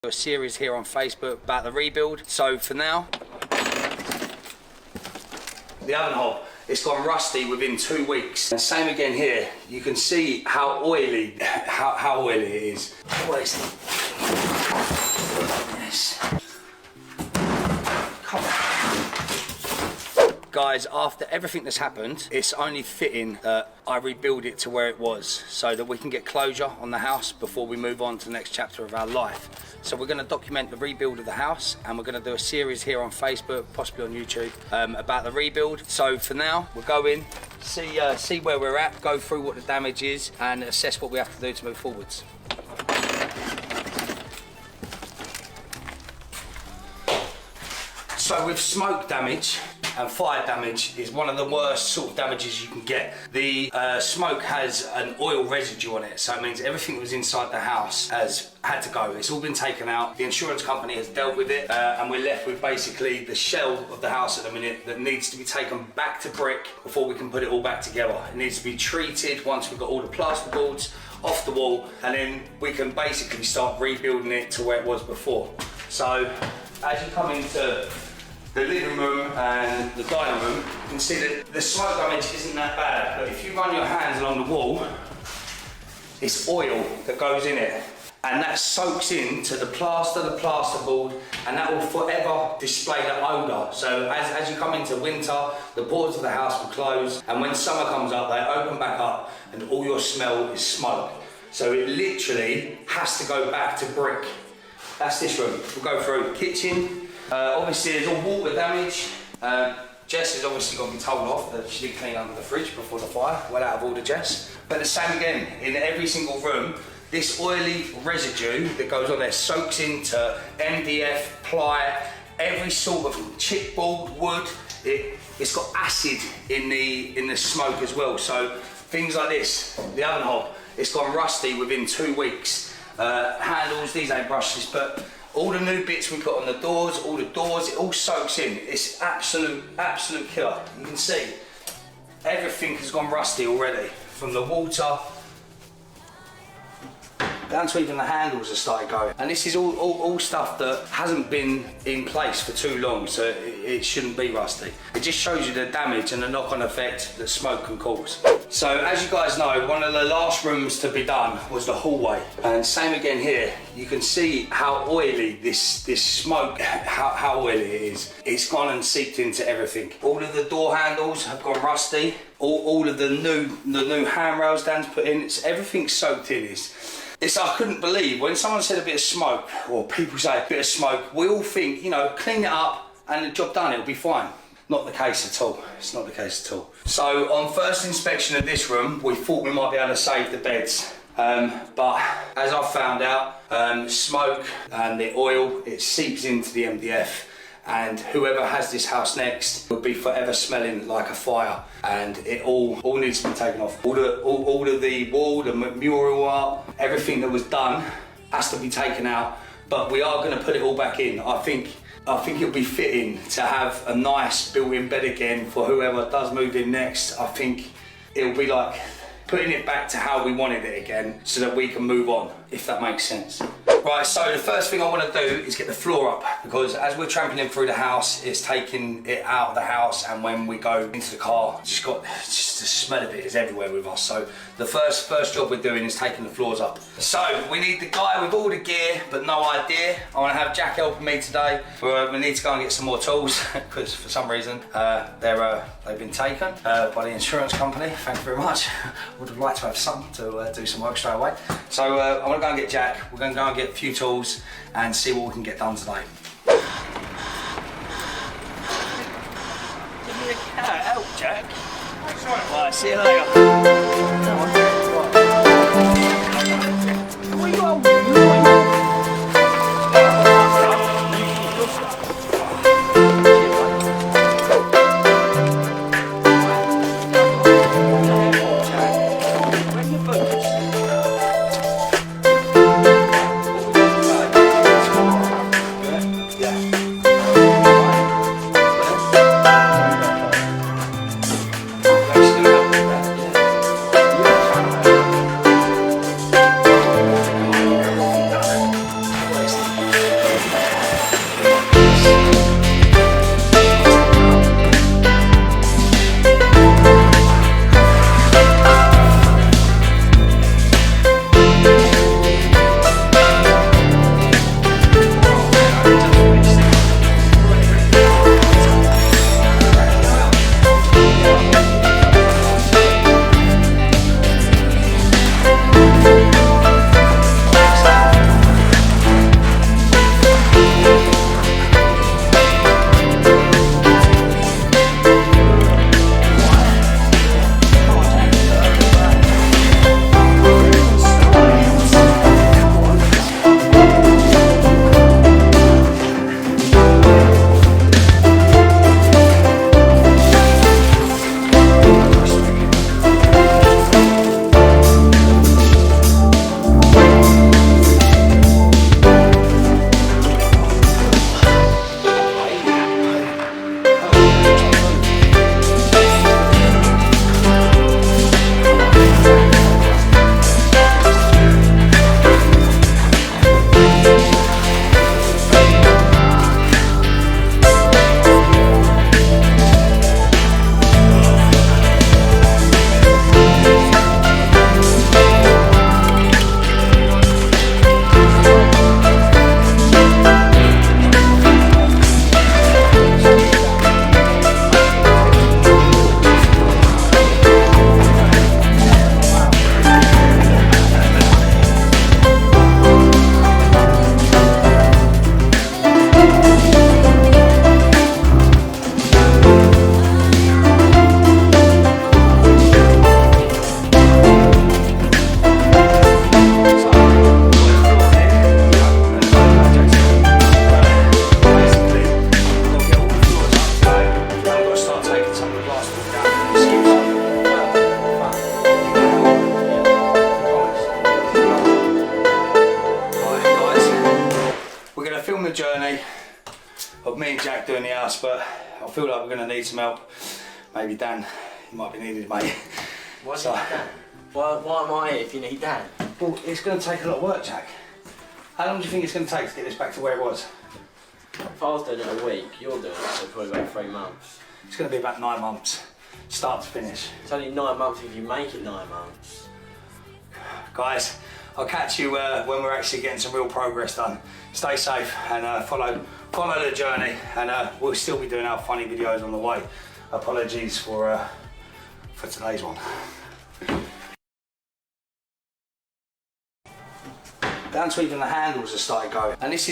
A series here on Facebook about the rebuild. So for now, the oven hob, it's gone rusty within 2 weeks. And same again here. You can see how oily, how oily it is. Yes. Come on. Guys, after everything that's happened, it's only fitting that I rebuild it to where it was so that we can get closure on the house before we move on to the next chapter of our life. So we're going to document the rebuild of the house, and we're going to do a series here on Facebook, possibly on YouTube, about the rebuild. So for now, we'll go in, see where we're at, go through what the damage is, and assess what we have to do to move forwards. So with smoke damage and fire damage is one of the worst sort of damages you can get. The smoke has an oil residue on it, so it means everything that was inside the house has had to go. It's all been taken out. The insurance company has dealt with it, and we're left with basically the shell of the house at the minute that needs to be taken back to brick before we can put it all back together. It needs to be treated once we've got all the plasterboards off the wall, and then we can basically start rebuilding it to where it was before. So as you come into the living room and the dining room, you can see that the smoke damage isn't that bad, but if you run your hands along the wall, it's oil that goes in it, and that soaks into the plasterboard, and that will forever display that odour. So as you come into winter, the doors of the house will close, and when summer comes up, they open back up, and all your smell is smoke. So it literally has to go back to brick. That's this room. We'll go through kitchen. Obviously there's all water damage. Jess has obviously got to be told off that she did clean under the fridge before the fire. Well out of order, Jess. But the same again, in every single room, this oily residue that goes on there soaks into MDF, ply, every sort of chipboard, wood. It's got acid in the smoke as well. So things like this, the oven hob, it's gone rusty within 2 weeks. Handles, these ain't brushes, but all the new bits we put on the doors, it all soaks in. It's absolute killer. You can see everything has gone rusty already, from the water down to even the handles have started going. And this is all stuff that hasn't been in place for too long, so it shouldn't be rusty. It just shows you the damage and the knock-on effect that smoke can cause. So as you guys know, one of the last rooms to be done was the hallway. And same again here, you can see how oily this smoke, how oily it is. It's gone and seeped into everything. All of the door handles have gone rusty. All of the new handrails Dan's put in, everything's soaked in. I couldn't believe when someone said a bit of smoke, or people say a bit of smoke, we all think, you know, clean it up and the job done, it'll be fine. Not the case at all. It's not the case at all. So on first inspection of this room, we thought we might be able to save the beds. But as I found out, smoke and the oil, it seeps into the MDF, and whoever has this house next will be forever smelling like a fire, and it all needs to be taken off. All of the wall, the mural art, everything that was done has to be taken out, but we are going to put it all back in. I think it'll be fitting to have a nice built-in bed again for whoever does move in next. I think it'll be like putting it back to how we wanted it again so that we can move on, if that makes sense. Right, so the first thing I want to do is get the floor up, because as we're trampling through the house, it's taking it out of the house, and when we go into the car, just the smell of it is everywhere with us. So the first job we're doing is taking the floors up. So we need the guy with all the gear but no idea. I want to have Jack helping me today. We need to go and get some more tools because for some reason they've been taken by the insurance company. Thank you very much. Would have liked to have some to do some work straight away. So I'm going to go and get Jack. We're going to go and get a few tools and see what we can get done today. Give me a help, Jack. Right, see you later. What are you on? a journey of me and Jack doing the house, but I feel like we're going to need some help. Maybe Dan, you might be needed, mate. Why do you need Dan? Why am I here if you need Dan? Well, it's going to take a lot of work, Jack. How long do you think it's going to take to get this back to where it was? If I was doing it a week, you're doing it for probably about 3 months. It's going to be about 9 months, start to finish. It's only 9 months if you make it 9 months. Guys, I'll catch you when we're actually getting some real progress done. Stay safe and follow the journey, and we'll still be doing our funny videos on the way. Apologies for today's one. Down to even the handles have started going, and this is